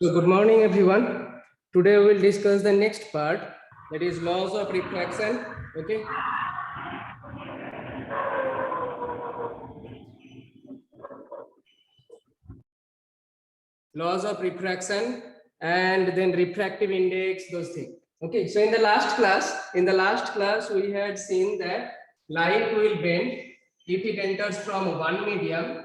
So good morning, everyone. Today we will discuss the next part, that is laws of refraction. Okay. Laws of refraction and then refractive index, those things. Okay. So in the last class, we had seen that light will bend if it enters from one medium,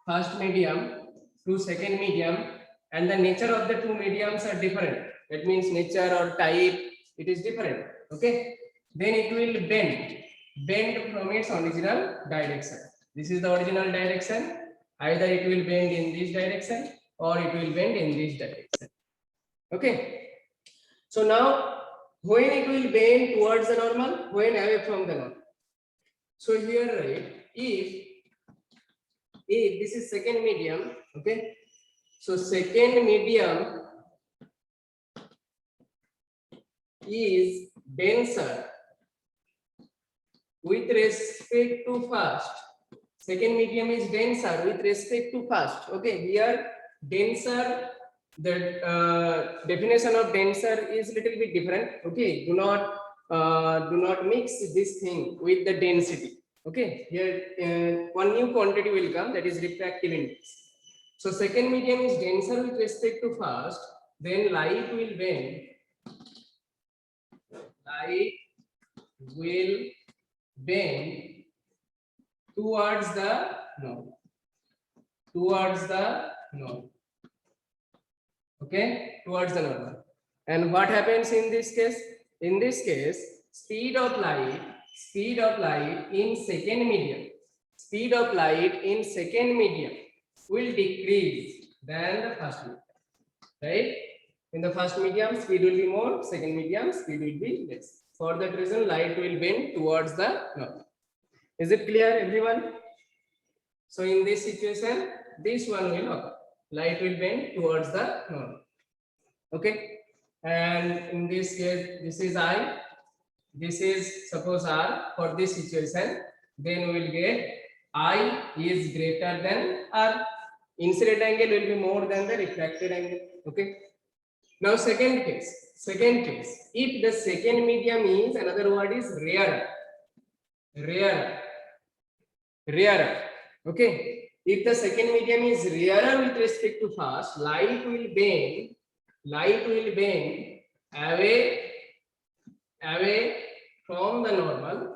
first medium, to second medium, and the nature of the two mediums are different. That means nature or type, it is different. Okay. Then it will bend from its original direction. This is the original direction. Either it will bend in this direction or it will bend in this direction. Okay. So now, when it will bend towards the normal, when away from the normal. So here, right, if this is second medium, okay. So second medium is denser with respect to first. Second medium is denser with respect to first. Okay, here denser, the definition of denser is little bit different. Okay, do not mix this thing with the density. Okay, here one new quantity will come, that is refractive index. So second medium is denser with respect to first, then light will bend. Light will bend towards the node. Okay, towards the normal. And what happens in this case? In this case, speed of light in second medium will decrease than the first medium, right? In the first medium, speed will be more, second medium, speed will be less. For that reason, light will bend towards the normal. Is it clear, everyone? So in this situation, this one will occur. Light will bend towards the normal. Okay. And in this case, this is I. This is suppose R. For this situation, then we will get I is greater than R. Incident angle will be more than the refracted angle. Okay. Now second case. If the second medium is, another word is rarer. Okay. If the second medium is rarer with respect to first, light will bend away from the normal.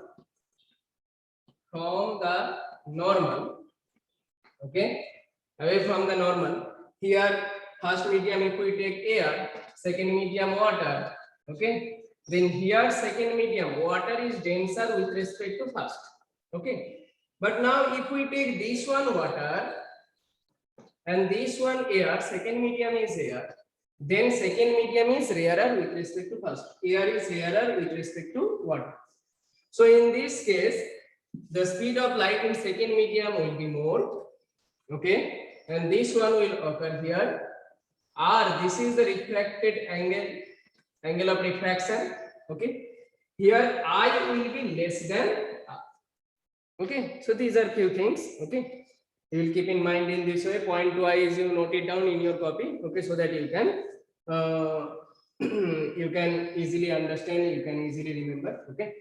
Okay, away from the normal. Here, first medium, if we take air, second medium water. Okay, then here second medium water is denser with respect to first. Okay, but now if we take this one water and this one air, second medium is air, then second medium is rarer with respect to first. Air is rarer with respect to water. So in this case, the speed of light in second medium will be more. Okay, and this one will occur here. R, this is the refracted angle of refraction. Okay, here I will be less than R. Okay, so these are few things. Okay, you will keep in mind in this way. Point wise, you note it down in your copy. Okay, so that you can you can easily understand, you can easily remember. Okay.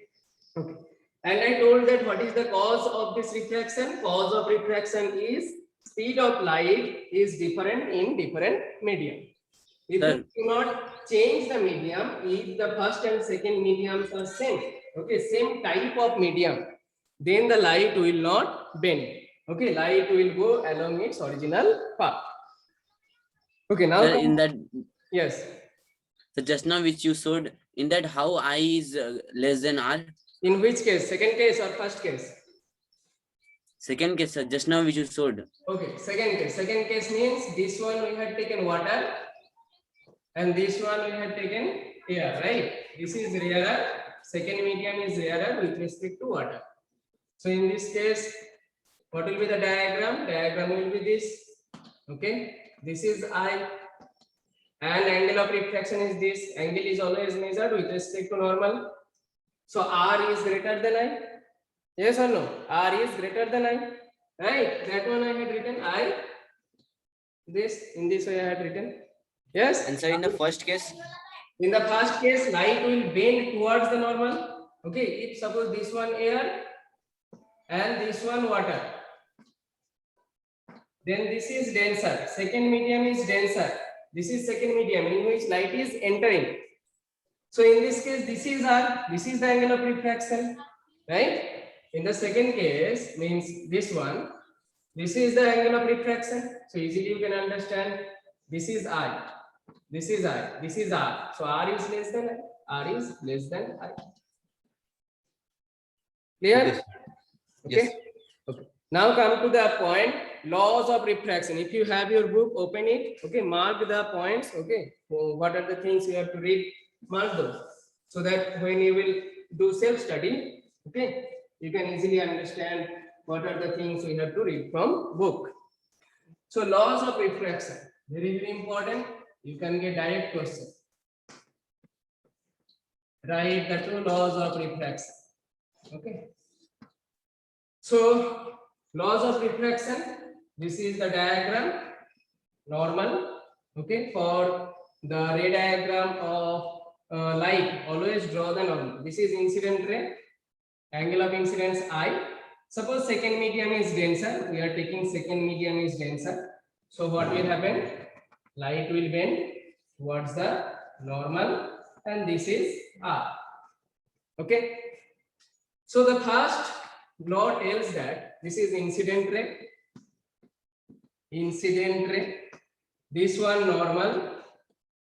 Okay. And I told that what is the cause of this refraction? Cause of refraction is speed of light is different in different medium. If you do not change the medium, if the first and second mediums are same, okay, same type of medium, then the light will not bend. Okay, light will go along its original path. Okay, now in that, yes. So just now which you showed, in that how I is less than R? In which case? Second case or first case? Second case, sir. Just now which you showed. Okay, second case. Second case means this one we had taken water and this one we had taken air, right? This is rarer. Second medium is rarer with respect to water. So in this case, what will be the diagram? Diagram will be this. Okay, this is I. And angle of refraction is this. Angle is always measured with respect to normal. So R is greater than I. Yes or no? R is greater than I. Right? That one I had written I. This in this way I had written. Yes. And sir, in the first case, In the first case, light will bend towards the normal. Okay, if suppose this one air and this one water, then this is denser. Second medium is denser. This is second medium in which light is entering. So in this case, this is R, this is the angle of refraction, right? In the second case, means this one, this is the angle of refraction. So easily you can understand, this is I, this is I, this is R. So R is less than I, R is less than I. Clear? okay, sir. Okay. Yes. Okay. Now come to the point, laws of refraction. If you have your book, open it. Okay, mark the points. Okay, so what are the things you have to read? Mark those, so that when you will do self-study, okay, you can easily understand what are the things we have to read from book. So laws of refraction, very very important. You can get direct question. Write the 2 laws of refraction. Okay. So laws of refraction. This is the diagram. Normal. Okay. For the ray diagram of light, always draw the normal. This is incident ray. Angle of incidence I. Suppose second medium is denser. We are taking second medium is denser. So what will happen? Light will bend towards the normal, and this is R. Okay. So the first law tells that this is incident ray. Incident ray. This one normal.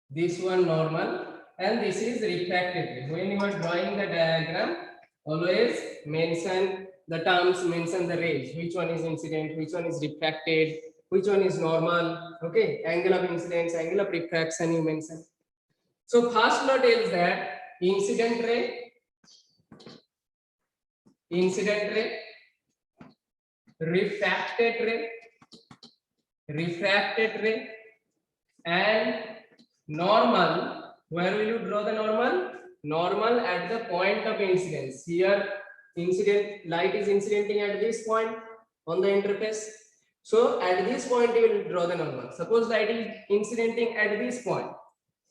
This one normal, and this is refracted ray. When you are drawing the diagram, always mention the terms, mention the rays. Which one is incident? Which one is refracted? Which one is normal? Okay, angle of incidence, angle of refraction you mention. So first law tells that incident ray, refracted ray, and normal. Where will you draw the normal? Normal at the point of incidence. Here, incident light is incidenting at this point on the interface. So at this point you will draw the normal. Suppose light is incidenting at this point.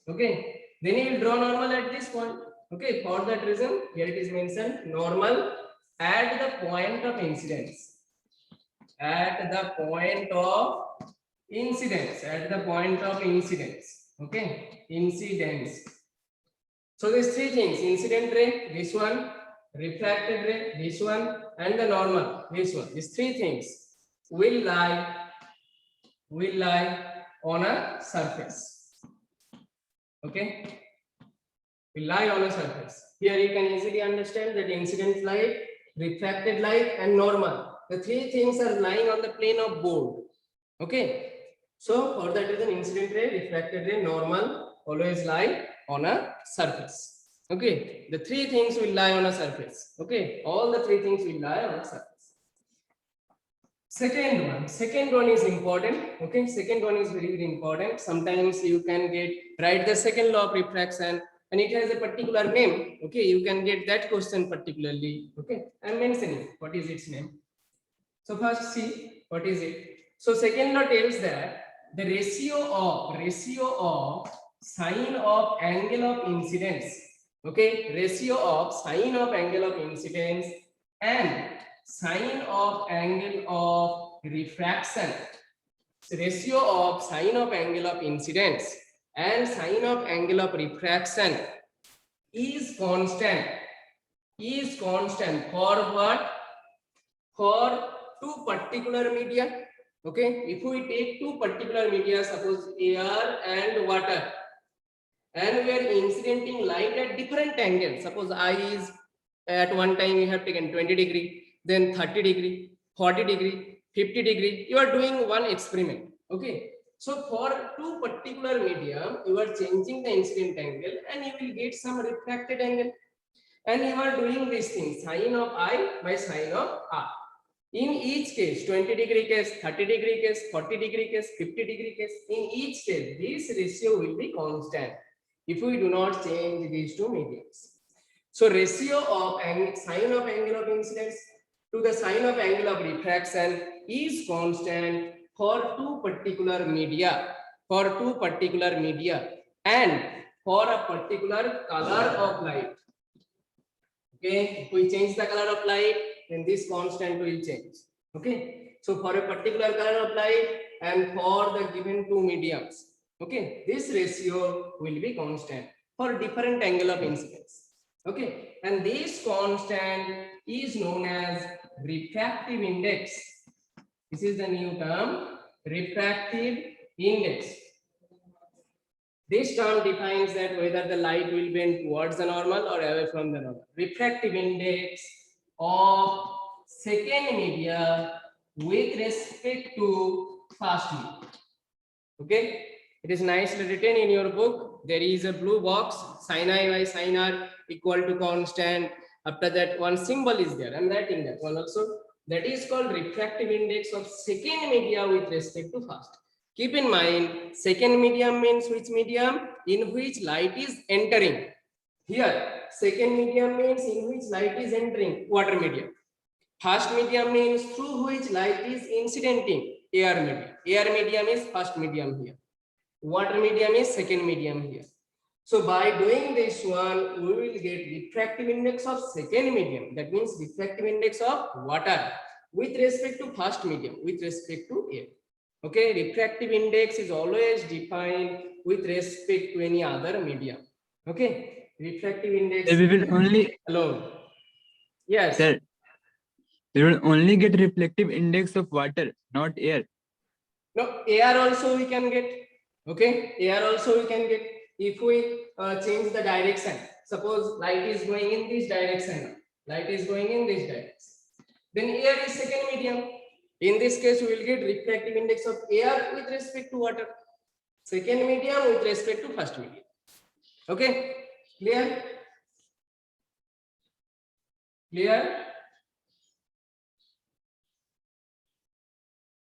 Okay, then you will draw normal at this point. Okay, for that reason, here it is mentioned normal at the point of incidence. At the point of incidence. At the point of incidence. Okay, incidence. So these 3 things: incident ray, this one; refracted ray, this one; and the normal, this one. These 3 things will lie on a surface. Okay, will lie on a surface. Here you can easily understand that incident light, refracted light, and normal. The 3 things are lying on the plane of board. Okay. So for that reason, incident ray, refracted ray, normal always lie on a surface. Okay, the 3 things will lie on a surface. Okay, all the 3 things will lie on a surface. Second one is important. Okay, second one is very very important. Sometimes you can write the second law of refraction, and it has a particular name. Okay, you can get that question particularly. Okay, I'm mentioning what is its name. So first see what is it. So second law tells that the ratio of sine of angle of incidence, okay, ratio of sine of angle of incidence and sine of angle of refraction. So ratio of sine of angle of incidence and sine of angle of refraction is constant. For what? For 2 particular media. Okay, if we take 2 particular media, suppose air and water, and we are incidenting light at different angles. Suppose I is at one time you have taken 20 degree, then 30 degree, 40 degree, 50 degree. You are doing one experiment. Okay, so for 2 particular medium, you are changing the incident angle, and you will get some refracted angle, and you are doing this thing, sine of I by sine of R. In each case, 20 degree case, 30 degree case, 40 degree case, 50 degree case, in each case, this ratio will be constant if we do not change these 2 mediums. So ratio of sine of angle of incidence to the sine of angle of refraction is constant for 2 particular media. for two particular media and for a particular color of light. Okay, if we change the color of light, then this constant will change. Okay, so for a particular color of light and for the given two mediums, okay, this ratio will be constant for different angle of incidence. Okay, and this constant is known as refractive index. This is the new term, refractive index. This term defines that whether the light will bend towards the normal or away from the normal. Refractive index of second media with respect to first media. Okay, it is nicely written in your book. There is a blue box, sin I by sin r equal to constant. After that, one symbol is there. I'm writing that one also. That is called refractive index of second media with respect to first. Keep in mind, second medium means which medium? In which light is entering. Here, second medium means in which light is entering, water medium. First medium means through which light is incidenting, air medium. Air medium is first medium here. Water medium is second medium here. So by doing this one, we will get refractive index of second medium. That means refractive index of water with respect to first medium, with respect to air. Okay, refractive index is always defined with respect to any other medium. Okay, refractive index. We will only alone. Yes. Sir, we will only get reflective index of water, not air. No, air also we can get. Okay, air also we can get if we change the direction. Suppose light is going in this direction. Light is going in this direction. Then air is second medium. In this case, we will get refractive index of air with respect to water. Second medium with respect to first medium. Okay, clear? Clear?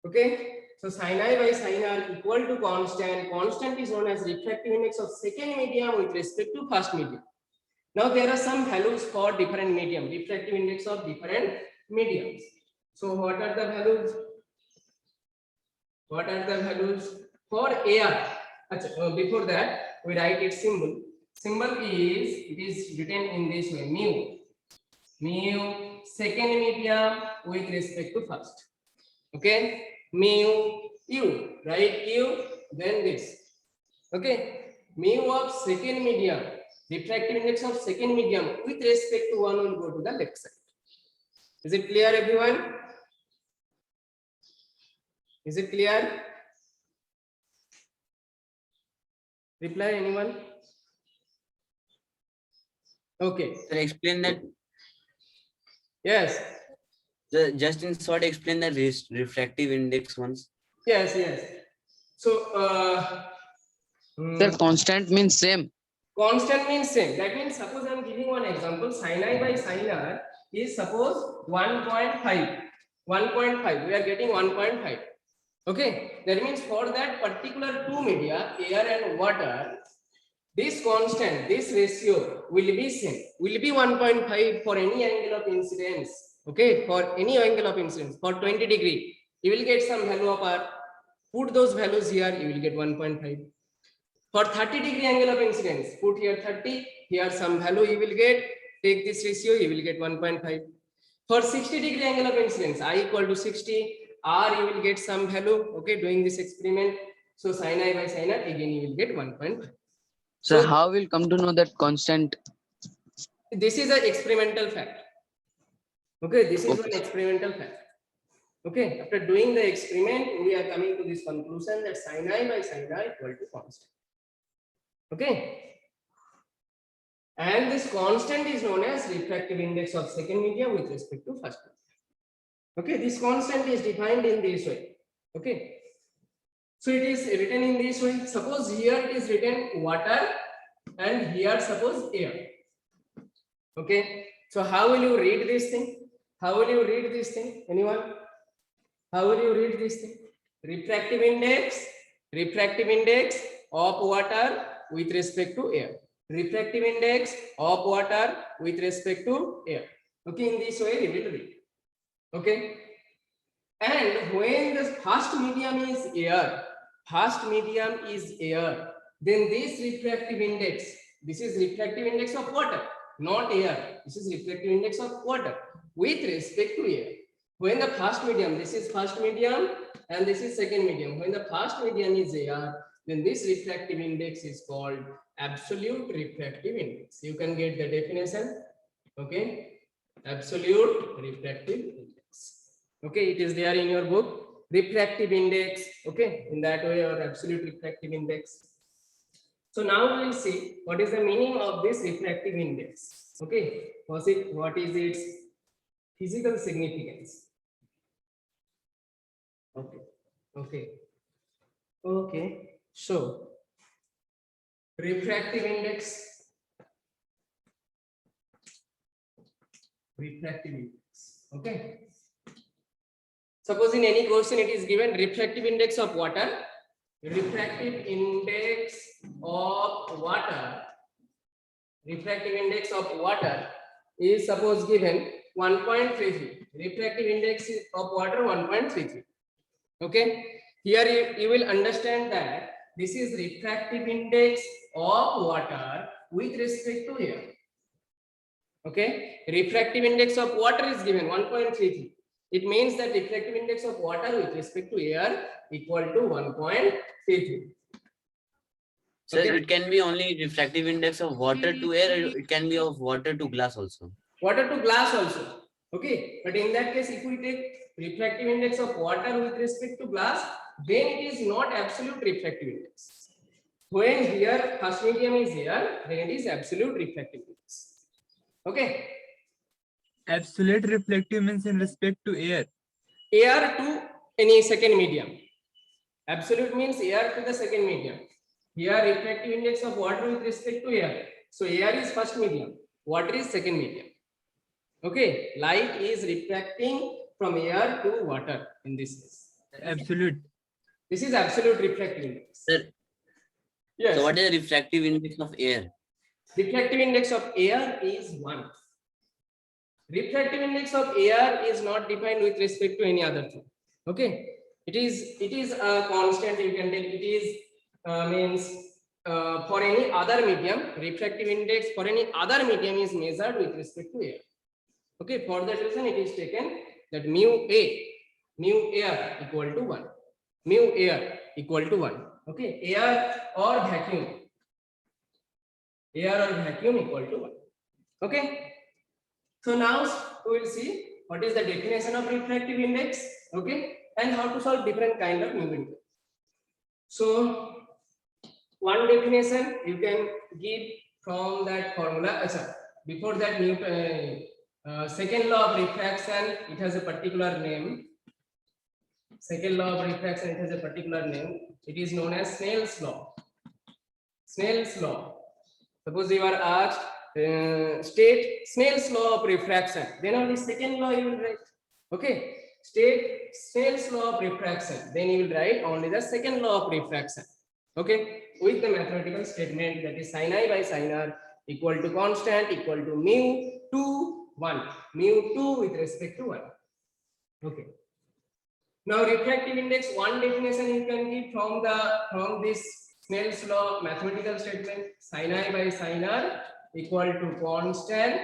Okay. So sin I by sin r equal to constant. Constant is known as refractive index of second medium with respect to first medium. Now there are some values for different medium, refractive index of different mediums. So what are the values? What are the values for air? Before that, we write its symbol. Symbol is, it is written in this way, mu. Mu second medium with respect to first. Okay. Mu u, right? U, then this. Okay, mu of second medium, refractive index of second medium with respect to one will go to the left side. Is it clear, everyone? Is it clear? Reply, anyone? Okay. Sir, explain that. Yes. Just in short, explain the refractive index once. Yes, yes. So, Sir, constant means same. Constant means same. That means suppose I am giving one example. Sin I by sin r is suppose 1.5. 1.5. We are getting 1.5. Okay. That means for that particular two media, air and water, this constant, this ratio will be same. Will be 1.5 for any angle of incidence. Okay. For any angle of incidence. For 20 degree, you will get some value of r. Put those values here, you will get 1.5. For 30 degree angle of incidence, put here 30, here some value you will get, take this ratio, you will get 1.5. For 60 degree angle of incidence, I equal to 60, R you will get some value, okay, doing this experiment. So sin I by sin R, again you will get 1.5. So So how will come to know that constant? this is an experimental fact. Okay, this is Okay. an experimental fact. Okay, after doing the experiment, we are coming to this conclusion that sin I by sin R equal to constant. Okay, and this constant is known as refractive index of second medium with respect to first medium. Okay, this constant is defined in this way. Okay, so it is written in this way. Suppose here it is written water and here suppose air. Okay, so how will you read this thing? How will you read this thing? Anyone? How will you read this thing? Refractive index of water with respect to air. Refractive index of water with respect to air. Okay, in this way we will read. Okay, and when the first medium is air, fast medium is air, then this refractive index, this is refractive index of water, not air. This is refractive index of water with respect to air. When the fast medium, this is fast medium and this is second medium. When the fast medium is air, then this refractive index is called absolute refractive index. You can get the definition. Okay, absolute refractive index. Okay, it is there in your book, refractive index. Okay, in that way, or absolute refractive index. So now we will see what is the meaning of this refractive index. Okay, what is its physical significance? Okay. So refractive index. Okay. Suppose in any question it is given refractive index of water. Refractive index of water. Refractive index of water is suppose given 1.33. Refractive index of water 1.33. Okay. Here you will understand that this is refractive index of water with respect to air. Okay. Refractive index of water is given 1.33. It means that refractive index of water with respect to air equal to 1.33. So Okay. it can be only refractive index of water to air, or it can be of water to glass also. Water to glass also. Okay. But in that case, if we take refractive index of water with respect to glass, then it is not absolute refractive index. When here first medium is here, then it is absolute refractive index. Okay. Absolute reflective means in respect to air. Air to any second medium. Absolute means air to the second medium. Here refractive index of water with respect to air. So air is first medium, water is second medium. Okay, light is refracting from air to water in this case. Absolute. This is absolute refractive index. Sir, Yes. so what is the refractive index of air? Refractive index of air is 1. Refractive index of air is not defined with respect to any other thing. Okay, it is a constant. You can tell it is means for any other medium, refractive index for any other medium is measured with respect to air. Okay, for that reason it is taken that mu air equal to 1. Mu air equal to 1. Okay, air or vacuum equal to 1. Okay, so now we will see what is the definition of refractive index. Okay, and how to solve different kind of mu index. So one definition you can give from that formula. Before that, second law of refraction, it has a particular name. Second law of refraction, it has a particular name. It is known as Snell's law. Snell's law. Suppose you are asked state Snell's law of refraction, then only second law you will write. Okay, state Snell's law of refraction, then you will write only the second law of refraction. Okay, with the mathematical statement that is sin I by sin r equal to constant equal to mu 2 1, mu 2 with respect to 1. Okay. Now refractive index, one definition you can give from this Snell's law mathematical statement, sin I by sin r equal to constant,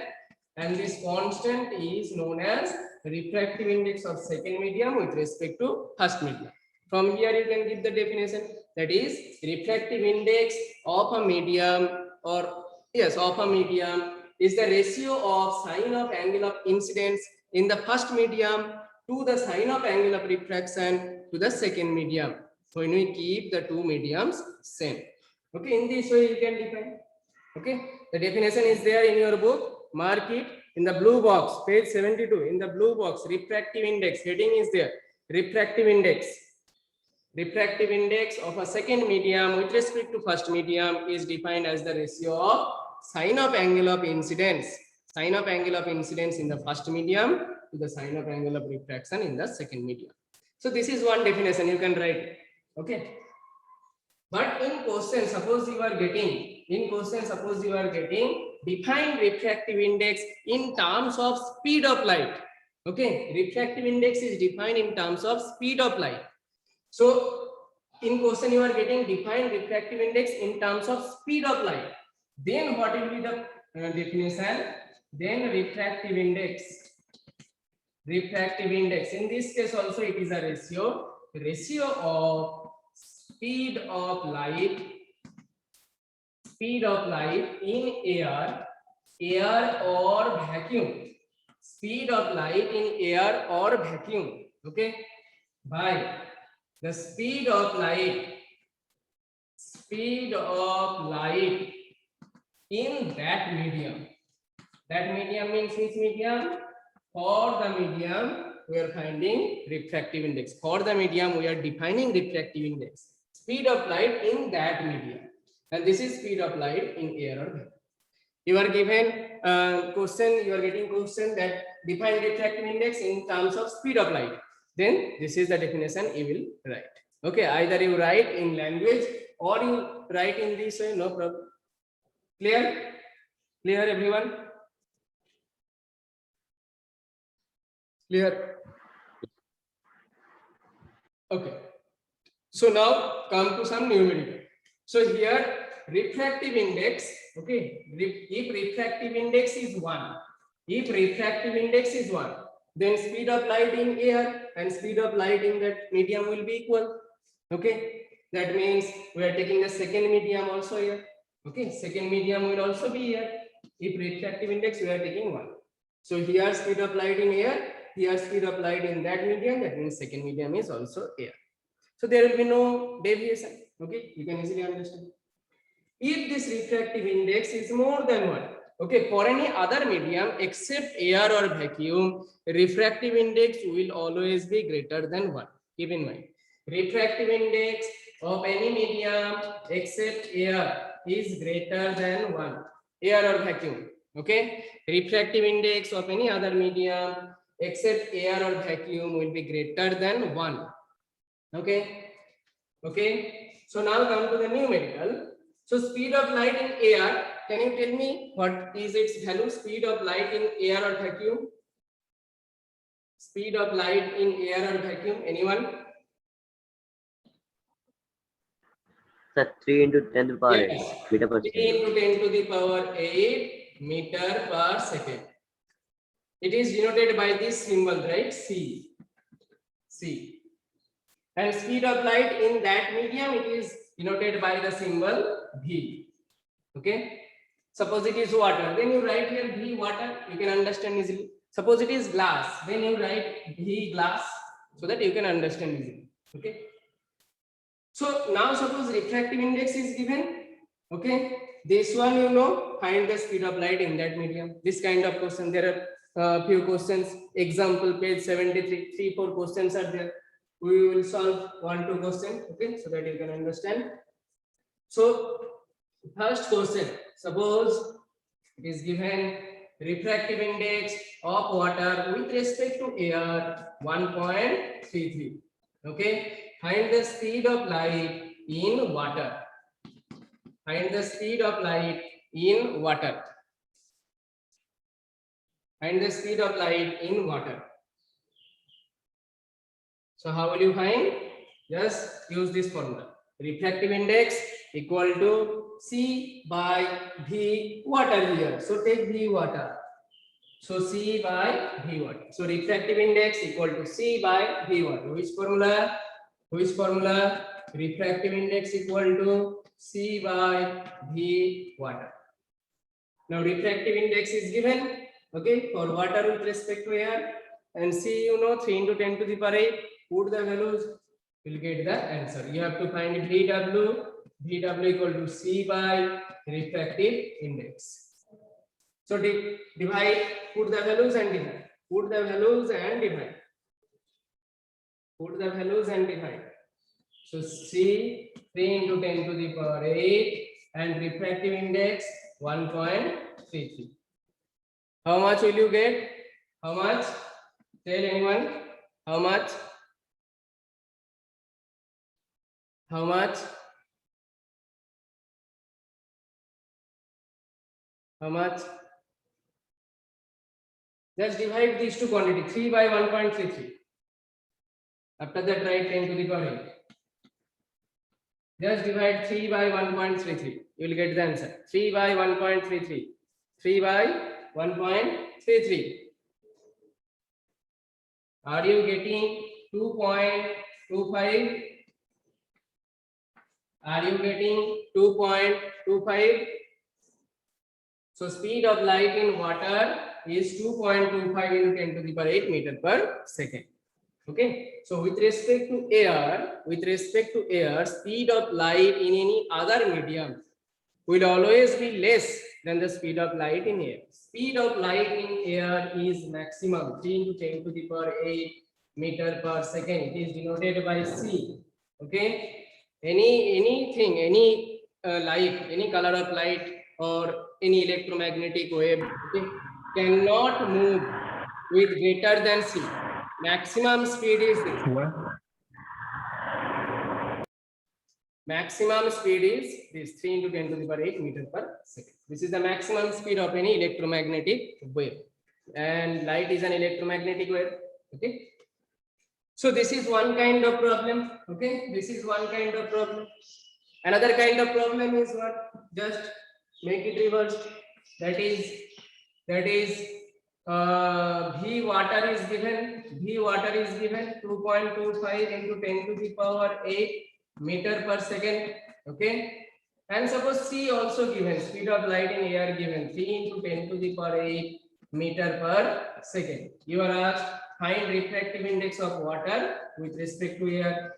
and this constant is known as refractive index of second medium with respect to first medium. From here you can give the definition, that is refractive index of a medium, or yes, of a medium is the ratio of sign of angle of incidence in the first medium to the sign of angle of refraction to the second medium, when we keep the two mediums same. Okay, in this way you can define. Okay, the definition is there in your book. Mark it in the blue box, page 72. In the blue box, refractive index heading is there. Refractive index. Refractive index of a second medium with respect to first medium is defined as the ratio of sign of angle of incidence. Sign of angle of incidence in the first medium to the sign of angle of refraction in the second medium. So this is one definition you can write. Okay. But in question, suppose you are getting define refractive index in terms of speed of light. Okay, refractive index is defined in terms of speed of light. So in question you are getting define refractive index in terms of speed of light, then what will be the definition? Then refractive index in this case also it is a ratio of speed of light in air or vacuum, speed of light in air or vacuum, okay, by the speed of light in that medium. That medium means which medium? For the medium we are finding refractive index. For the medium we are defining refractive index, speed of light in that medium, and this is speed of light in air or vacuum. You are given question, you are getting question that define refractive index in terms of speed of light, then this is the definition you will write. Okay, either you write in language or you write in this way, no problem. Clear everyone? Clear? Okay, so now come to some numerical. So here refractive index, okay, if refractive index is 1, then speed of light in air and speed of light in that medium will be equal. Okay, that means we are taking the second medium also here. Okay, second medium will also be here. If refractive index we are taking 1, so here speed of light in air, here speed of light in that medium, that means second medium is also air. So there will be no deviation. Okay, you can easily understand. If this refractive index is more than 1, okay, for any other medium except air or vacuum, refractive index will always be greater than 1. Keep in mind, refractive index of any medium except air is greater than 1, air or vacuum. Okay, refractive index of any other medium except air or vacuum will be greater than 1. Okay, so now come to the numerical. So speed of light in air, can you tell me what is its value? Speed of light in air or vacuum? Speed of light in air or vacuum, anyone? Sir, 3 into 10 to the power 8 Yes, meter per 3 second. into 10 to the power 8 meter per second. It is denoted by this symbol, right? C. And speed of light in that medium, it is denoted by the symbol V. Okay. Suppose it is water, then you write here V water, you can understand easily. Suppose it is glass, then you write V glass, so that you can understand easily. Okay. So now suppose refractive index is given. Okay. This one you know, find the speed of light in that medium. This kind of question, there are few questions. Example page 73, 3-4 questions are there. We will solve 1-2 questions, okay, so that you can understand. So first question, suppose it is given refractive index of water with respect to air 1.33. Okay, find the speed of light in water. Find the speed of light in water. Find the speed of light in water. So how will you find? Just use this formula. Refractive index equal to C by V water here. So take V water. So C by V water. So refractive index equal to C by V water. Which formula? Refractive index equal to C by V water. Now refractive index is given, okay, for water with respect to air, and C you know 3 into 10 to the power 8. Put the values, you'll get the answer. You have to find VW equal to C by refractive index. So divide, put the values and divide. Put the values and divide. So C 3 into 10 to the power 8 and refractive index 1.33. How much will you get? How much? Tell anyone. How much? How much? How much? Just divide these two quantity, 3 by 1.33. After that, write 10 to the power 8. Just divide 3 by 1.33. You will get the answer. 3 by 1.33. 3 by 1.33. Are you getting 2.25? Are you getting 2.25? So speed of light in water is 2.25 into 10 to the power 8 meter per second. Okay. So with respect to air, speed of light in any other medium will always be less than the speed of light in air. Speed of light in air is maximum 3 into 10 to the power 8 meter per second. It is denoted by C. Okay. Anything, any light, any color of light or any electromagnetic wave, okay, cannot move with greater than C. Maximum speed is this. Maximum speed is this 3 into 10 to the power 8 meter per second. This is the maximum speed of any electromagnetic wave, and light is an electromagnetic wave. Okay. So this is one kind of problem. Okay. This is one kind of problem. Another kind of problem is what? Just make it reversed. That is V water is given. 2.25 into 10 to the power 8 meter per second. Okay. And suppose C also given. Speed of light in air given 3 into 10 to the power 8 meter per second. You are asked find refractive index of water with respect to air.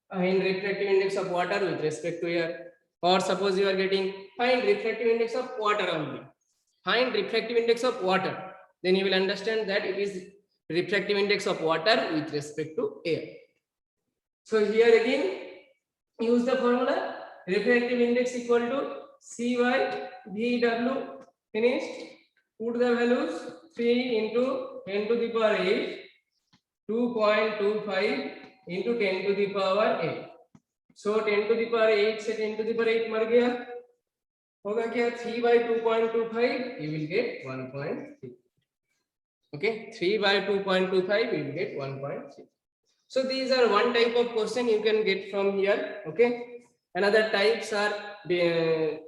Find refractive index of water with respect to air. Or suppose you are getting find refractive index of water only. Find refractive index of water. Then you will understand that it is refractive index of water with respect to air. So here again use the formula refractive index equal to C by VW. Finished. Put the values 3 into 10 to the power 8, 2.25 into 10 to the power 8. So 10 to the power 8 से 10 to the power 8 मर गया होगा क्या 3 by 2.25 you will get 1.3. Okay, 3 by 2.25 you will get 1.3. So these are one type of question you can get from here. Okay, another types are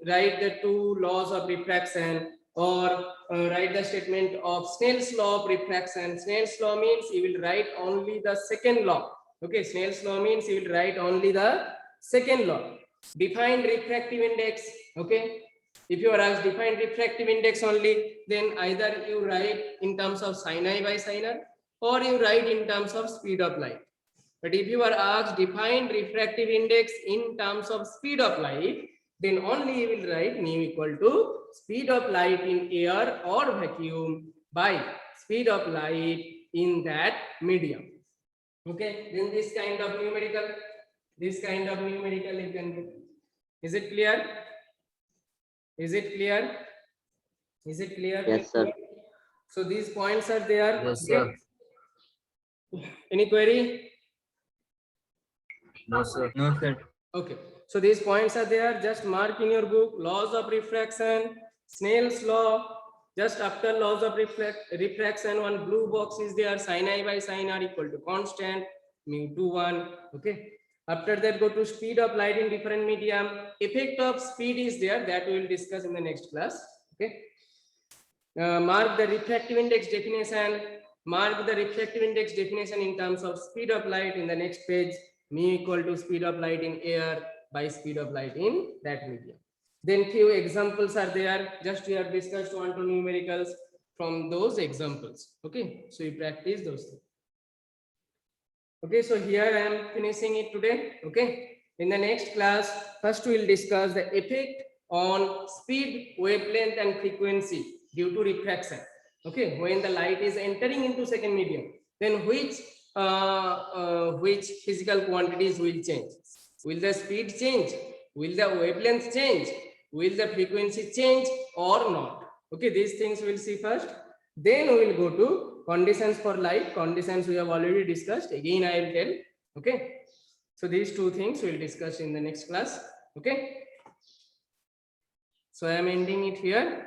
write the two laws of refraction or write the statement of Snell's law of refraction. Snell's law means you will write only the second law. Okay, Snell's law means you will write only the second law. Define refractive index. Okay, if you are asked define refractive index only, then either you write in terms of sin I by sin R or you write in terms of speed of light. But if you are asked define refractive index in terms of speed of light, then only you will write nu equal to speed of light in air or vacuum by speed of light in that medium. Okay, then this kind of numerical you can do. Is it clear? Is it clear? Is it clear? Yes, sir. So these points are there. Yes, Okay? Any query? No, sir. No, sir. Okay, so these points are there. Just mark in your book laws of refraction, Snell's law. Just after laws of refraction, one blue box is there. Sin I by sin R equal to constant mu 2 1. Okay. After that, go to speed of light in different medium. Effect of speed is there that we will discuss in the next class. Okay. Mark the refractive index definition. Mark the refractive index definition in terms of speed of light in the next page. Mu equal to speed of light in air by speed of light in that medium. Then few examples are there. Just we have discussed 1 to numericals from those examples. Okay, so you practice those things. Okay, so here I am finishing it today. Okay, in the next class, first we will discuss the effect on speed, wavelength, and frequency due to refraction. Okay, when the light is entering into second medium, then which physical quantities will change? Will the speed change? Will the wavelength change? Will the frequency change or not? Okay, these things we'll see first. Then we will go to conditions for light. Conditions we have already discussed. Again, I will tell. Okay, so these two things we'll discuss in the next class. Okay, so I am ending it here.